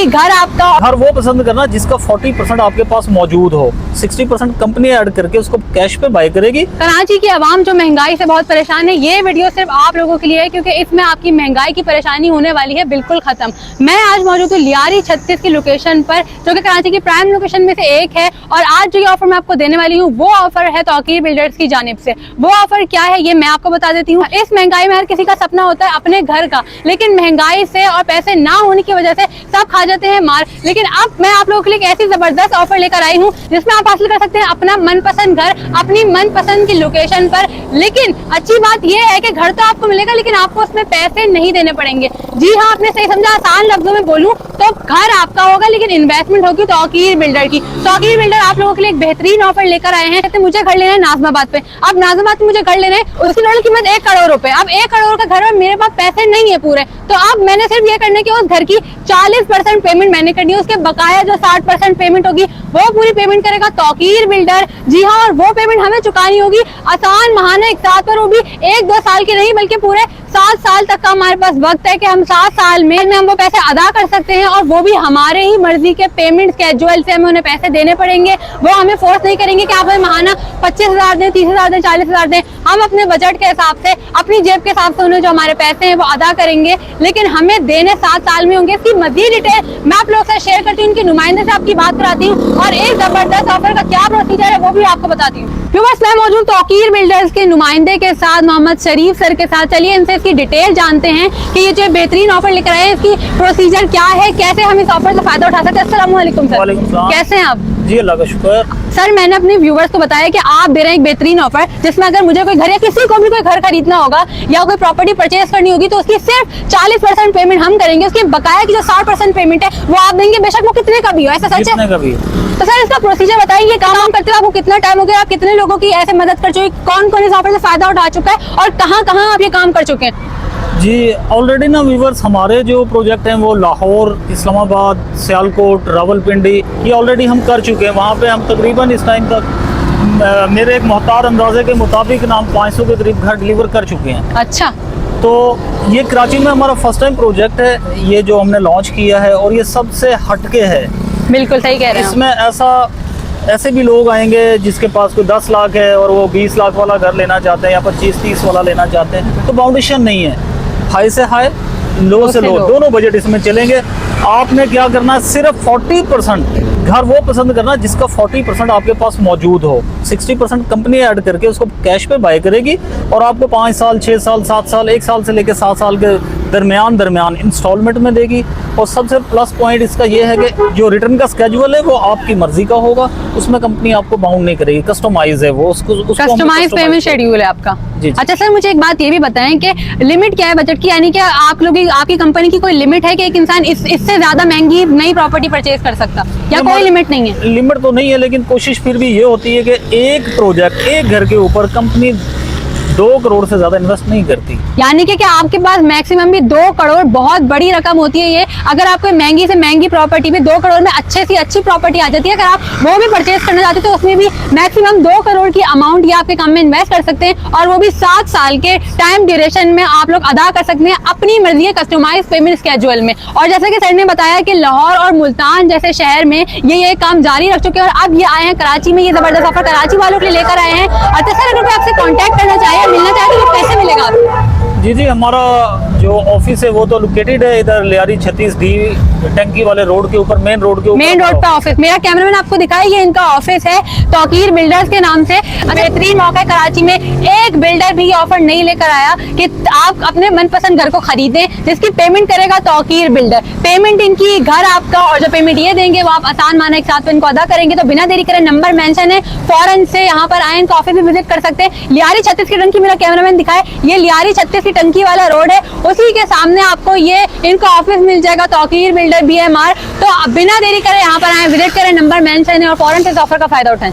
इनकी घर आपका। हर वो पसंद करना जिसका 40% आपके पास मौजूद हो, 60% कंपनी ऐड करके उसको कैश पे बाय करेगी। कराची की आवाम जो महंगाई से बहुत परेशान है, ये वीडियो सिर्फ आप लोगों के लिए है, क्योंकि इसमें आपकी महंगाई की परेशानी होने वाली है बिल्कुल खत्म। मैं आज मौजूद हूँ लियारी 36 की लोकेशन पर, जो कि कराची की प्राइम लोकेशन में से एक है। और आज जो ये ऑफर मैं आपको देने वाली हूँ, वो ऑफर है तौकीर बिल्डर्स की जानिब से। वो ऑफर क्या है ये मैं आपको बता देती हूँ। इस महंगाई में हर किसी का सपना होता है अपने घर का, लेकिन महंगाई से और पैसे ना होने की वजह से सब खा जाते हैं मार। लेकिन अब मैं आप लोगों के लिए एक ऐसी जबरदस्त ऑफर लेकर आई हूँ जिसमें आप हासिल कर सकते हैं अपना मनपसंद घर अपनी मनपसंद की लोकेशन पर। लेकिन अच्छी बात यह है कि घर तो आपको मिलेगा, लेकिन आपको उसमें पैसे नहीं देने पड़ेंगे। जी हाँ, आपने सही समझा। आसान लफ्जों में बोलूं तो घर आपका होगा, लेकिन इन्वेस्टमेंट होगी तौकीर बिल्डर की। तौकीर बिल्डर आप लोगों के लिए एक बेहतरीन ऑफर लेकर आए हैं। मुझे घर लेना है नाज़माबाद पे, अब नाज़माबाद में मुझे घर लेना है, उसकी टोटल कीमत 1 करोड़ रुपए। अब 1 करोड़ का घर में मेरे पास पैसे नहीं है पूरे, तो अब मैंने सिर्फ ये करना है कि उस घर की 40% पेमेंट मैंने करनी है। उसके बकाया जो 60% पेमेंट होगी वो पूरी पेमेंट करेगा तौकीर बिल्डर। जी हाँ, और वो पेमेंट हमें चुकानी होगी आसान महाना एक साथ पर, वो भी 1-2 साल की नहीं बल्कि पूरे 7 साल तक का हमारे पास वक्त है कि हम 7 साल में हम वो पैसे अदा कर सकते हैं। और वो भी हमारे ही मर्जी के पेमेंट स्केड्यूल से हमें उन्हें पैसे देने पड़ेंगे। वो हमें फोर्स नहीं करेंगे कि आप हमें महाना 25,000 दें, 30,000 दें, 40,000 दें। हम अपने बजट के हिसाब से अपनी जेब के हिसाब से उन्हें जो हमारे पैसे हैं वो अदा करेंगे, लेकिन हमें देने 7 साल में होंगे। इसकी मजीद डिटेल मैं आप लोगों से शेयर करती हूँ, उनके नुमाइंदे से आपकी बात कराती हूँ और एक जबरदस्त ऑफर का क्या प्रोसीजर है वो भी आपको बताती हूँ। व्यूअर्स, मैं मौजूद तौकीर बिल्डर्स के नुमाइंदे के साथ, मोहम्मद शरीफ सर के साथ। चलिए इनसे इसकी डिटेल जानते हैं कि ये जो बेहतरीन ऑफर लेकर आए हैं इसकी प्रोसीजर क्या है, कैसे हम इस ऑफर से फायदा उठा सकते हैं। अस्सलाम वालेकुम सर, कैसे हैं आप? जी अल्लाह का शुक्र। सर, मैंने अपने व्यूवर्स को बताया कि आप दे रहे हैं एक बेहतरीन ऑफर जिसमें अगर मुझे कोई घर या किसी को भी कोई घर खरीदना होगा या कोई प्रॉपर्टी परचेज करनी होगी तो उसकी सिर्फ 40% पेमेंट हम करेंगे। उसके बकाया की जो 60% पेमेंट है वो आप देंगे, बेशक वो कितने का भी हो। ऐसा सच है? तो सर इसका प्रोसीजर बताइए, काम करते हुए आपको कितना टाइम हो गया, आप कितने लोगों की ऐसे मदद कर चुके, कौन कौन इस ऑफर से फायदा उठा चुका है और कहाँ कहाँ आप ये काम कर चुके हैं? जी ऑलरेडी ना व्यूवर्स, हमारे जो प्रोजेक्ट हैं वो लाहौर, इस्लामाबाद, सियालकोट, रावलपिंडी ये ऑलरेडी हम कर चुके हैं। वहाँ पे हम तकरीबन इस टाइम तक मेरे एक मुख्तार अंदाजे के मुताबिक ना हम 500 के करीब घर डिलीवर कर चुके हैं। अच्छा, तो ये कराची में हमारा फर्स्ट टाइम प्रोजेक्ट है ये जो हमने लॉन्च किया है, और ये सबसे हटके है। बिल्कुल सही कह रहे हैं। इसमें ऐसे भी लोग आएंगे जिसके पास कोई 10 लाख है और वो 20 लाख वाला घर लेना चाहते हैं या 25-30 वाला लेना चाहते हैं, तो बाउंडेशन नहीं है। हाई से हाई, लो से लो, दोनों बजट इसमें चलेंगे। आपने क्या करना है, सिर्फ 40% घर वो पसंद करना जिसका 40% आपके पास मौजूद हो, 60% कंपनी ऐड करके उसको कैश पे बाय करेगी और आपको 5 साल, 6 साल, 7 साल, 1 साल से लेकर 7 साल के दरमियान इंस्टॉलमेंट में देगी। और सबसे प्लस पॉइंट इसका ये है कि जो रिटर्न का स्केड्यूल है वो आपकी मर्जी का होगा, उसमें कंपनी आपको बाउंड नहीं करेगी, कस्टमाइज है वो, उसको कस्टमाइज पेमेंट शेड्यूल है आपका। जी। अच्छा सर, मुझे एक बात ये भी बताएं कि लिमिट क्या है बजट की, यानी कि आप लोग आपकी कंपनी की कोई लिमिट है कि एक इंसान इससे ज्यादा महंगी नई प्रॉपर्टी परचेज कर सकता, या कोई लिमिट नहीं है? लिमिट तो नहीं है, लेकिन कोशिश फिर भी ये होती है कि एक प्रोजेक्ट, एक घर के ऊपर कंपनी 2 करोड़ से ज्यादा इन्वेस्ट नहीं करती। यानी कि आपके पास मैक्सिमम भी 2 करोड़ बहुत बड़ी रकम होती है ये। अगर आपको महंगी से महंगी प्रॉपर्टी में 2 करोड़ में अच्छे से अच्छी प्रॉपर्टी आ जाती है, अगर आप वो भी परचेज करना चाहते हैं तो उसमें भी मैक्सिमम 2 करोड़ की अमाउंट ये आपके काम में इन्वेस्ट कर सकते हैं, और वो भी 7 साल के टाइम ड्यूरेशन में आप लोग अदा कर सकते हैं अपनी मर्जी के कस्टमाइज पेमेंट स्केड्यूल में। और जैसे कि सर ने बताया कि लाहौर और मुल्तान जैसे शहर में ये काम जारी रख चुके हैं, और अब ये आए हैं कराची में। ये जबरदस्त ऑफर कराची वालों के लिए लेकर आए हैं। अच्छा सर, अगर कोई आपसे कॉन्टैक्ट करना चाहे, मिलना चाहे तो कैसे मिलेगा आपको? जी, हमारा जो ऑफिस है वो तो लोकेटेड है इधर लियारी 36D टंकी वाले रोड के ऊपर, मेन रोड पे ऑफिस। मेरा कैमरामैन आपको दिखाए, ये इनका ऑफिस है तौकीर बिल्डर्स के नाम से। बेहतरीन मौका है कराची में, एक बिल्डर भी ये ऑफर नहीं लेकर आया कि आप अपने मनपसंद घर को खरीदें जिसकी पेमेंट करेगा तौकीर बिल्डर। पेमेंट इनकी घर आपका, और जो पेमेंट ये देंगे वो आप आसान माना एक साथ इनको अदा करेंगे। तो बिना देरी करे नंबर मेंशन है, फौरन से यहाँ पर आए, इनका ऑफिस भी विजिट कर सकते हैं। लियारी 36 की टंकी, मेरा कैमरामैन दिखाए, ये लियारी 36 की टंकी वाला रोड है, उसी के सामने आपको ये इनका ऑफिस मिल जाएगा तौकीर बिल्डर BMR। तो बिना देरी करे यहाँ पर आए, विजिट करें, नंबर मेंशन है और फौरन से इस ऑफर का फायदा उठाएं।